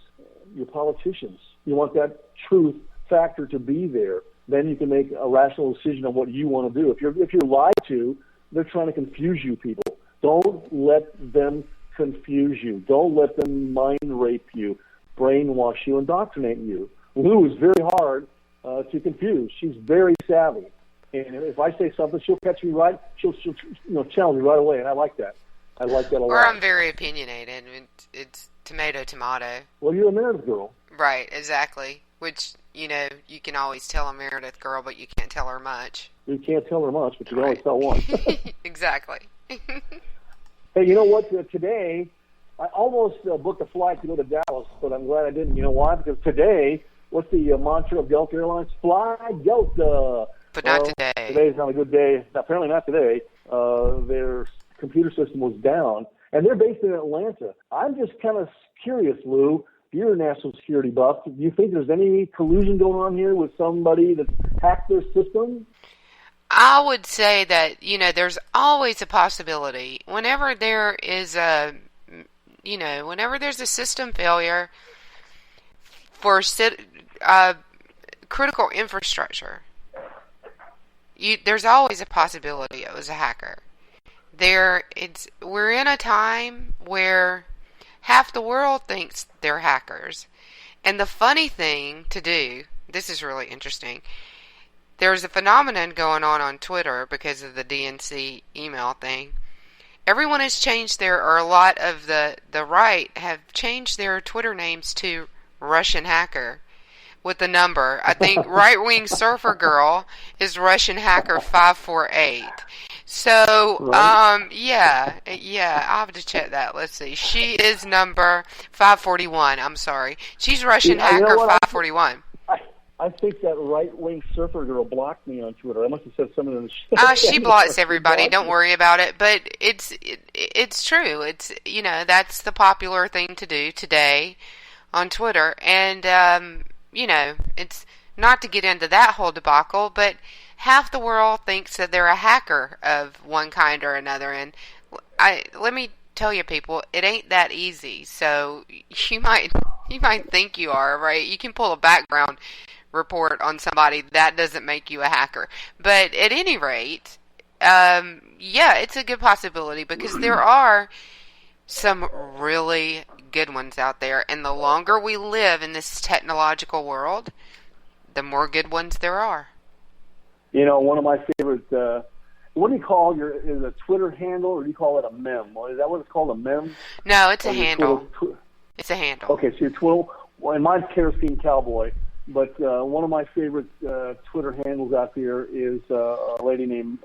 Speaker 8: your politicians. You want that truth factor to be there. Then you can make a rational decision on what you want to do. If you're lied to, they're trying to confuse you, people. Don't let them confuse you. Don't let them mind rape you, brainwash you, indoctrinate you. Lou is very hard to confuse. She's very savvy. And if I say something, she'll catch me right. She'll challenge me right away, and I like that. I like that a lot.
Speaker 9: Or I'm very opinionated. It's tomato.
Speaker 8: Well, you're a Meredith girl.
Speaker 9: Right, exactly. Which, you can always tell a Meredith girl, but you can't tell her much.
Speaker 8: You can't tell her much, but you can always tell one.
Speaker 9: Exactly.
Speaker 8: Hey, you know what? Today, I almost booked a flight to go to Dallas, but I'm glad I didn't. You know why? Because today, what's the mantra of Delta Airlines? Fly Delta.
Speaker 9: But not today.
Speaker 8: Today's not a good day. Apparently not today. Their computer system was down, and they're based in Atlanta. I'm just kind of curious, Lou. You're a national security buff. Do you think there's any collusion going on here with somebody that hacked their system?
Speaker 9: I would say that, there's always a possibility. Whenever there is whenever there's a system failure for critical infrastructure, there's always a possibility it was a hacker. We're in a time where half the world thinks they're hackers. And the funny thing to do, this is really interesting, there's a phenomenon going on Twitter because of the DNC email thing. Everyone has changed a lot of the right have changed their Twitter names to Russian hacker with the number. I think right-wing surfer girl is Russian hacker 548. So, right. Yeah, I'll have to check that. Let's see. She is number 541. I'm sorry. She's Russian hacker 541.
Speaker 8: I think that right-wing surfer girl blocked me on Twitter. I must have said something in the
Speaker 9: she blocks everybody. Don't worry about it. But it's true. It's, that's the popular thing to do today on Twitter. And, it's not to get into that whole debacle, but half the world thinks that they're a hacker of one kind or another. And let me tell you, people, it ain't that easy. So you might think you are, right? You can pull a background report on somebody. That doesn't make you a hacker. But at any rate, it's a good possibility because there are some really good ones out there. And the longer we live in this technological world, the more good ones there are.
Speaker 8: One of my favorite, what do you call is a Twitter handle, or do you call it a meme? Is that what it's called, a meme?
Speaker 9: No, it's a handle. It's a handle.
Speaker 8: Okay, so your Twitter, and mine's Kerosene Cowboy. But one of my favorite Twitter handles out there is a lady named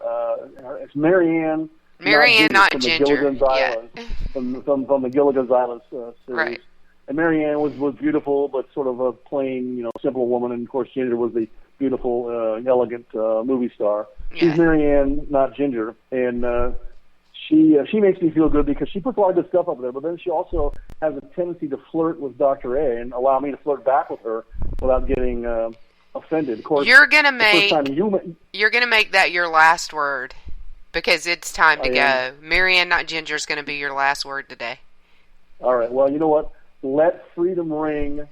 Speaker 8: it's Marianne.
Speaker 9: Not
Speaker 8: from
Speaker 9: Ginger.
Speaker 8: The Gilligan's Island, from the Gilligan's Island series.
Speaker 9: Right.
Speaker 8: And Marianne was beautiful, but sort of a plain, simple woman. And of course, Ginger was the beautiful, elegant movie star.
Speaker 9: Yeah.
Speaker 8: She's Marianne, not Ginger, and she makes me feel good because she puts a lot of good stuff up there. But then she also has a tendency to flirt with Dr. A and allow me to flirt back with her without getting offended. Of course,
Speaker 9: you're gonna make that your last word. Because it's time to go. Marianne, not Ginger, is going to be your last word today.
Speaker 8: All right. Well, you know what? Let freedom ring.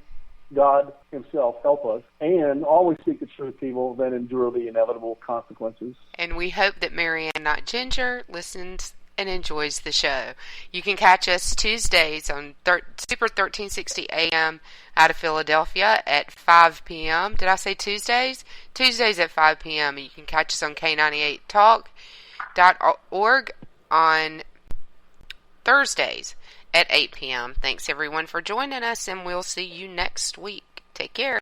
Speaker 8: God himself help us. And always speak the truth, people, then endure the inevitable consequences.
Speaker 9: And we hope that Marianne, not Ginger, listens and enjoys the show. You can catch us Tuesdays on Super 1360 AM out of Philadelphia at 5 p.m. Did I say Tuesdays? Tuesdays at 5 p.m. And you can catch us on K98Talk.org on Thursdays at 8 p.m. Thanks everyone for joining us, and we'll see you next week. Take care.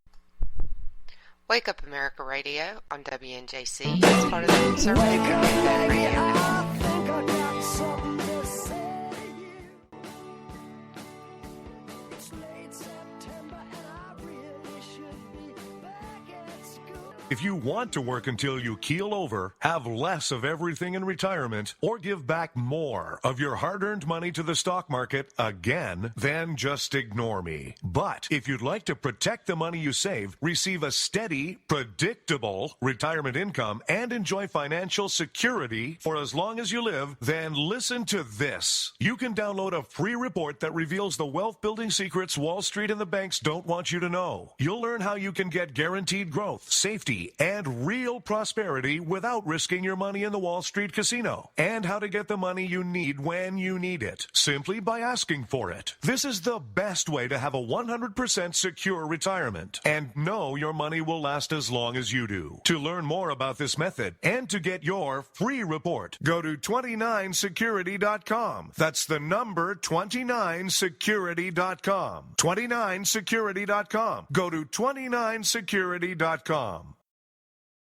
Speaker 9: Wake Up America Radio on WNJC is part of the Conservative Community Radio Network.
Speaker 15: If you want to work until you keel over, have less of everything in retirement, or give back more of your hard-earned money to the stock market again, then just ignore me. But if you'd like to protect the money you save, receive a steady, predictable retirement income, and enjoy financial security for as long as you live, then listen to this. You can download a free report that reveals the wealth-building secrets Wall Street and the banks don't want you to know. You'll learn how you can get guaranteed growth, safety, and real prosperity without risking your money in the Wall Street casino, and how to get the money you need when you need it, simply by asking for it. This is the best way to have a 100% secure retirement, and know your money will last as long as you do. To learn more about this method, and to get your free report, go to 29security.com. That's the number 29security.com. 29security.com. Go to 29security.com.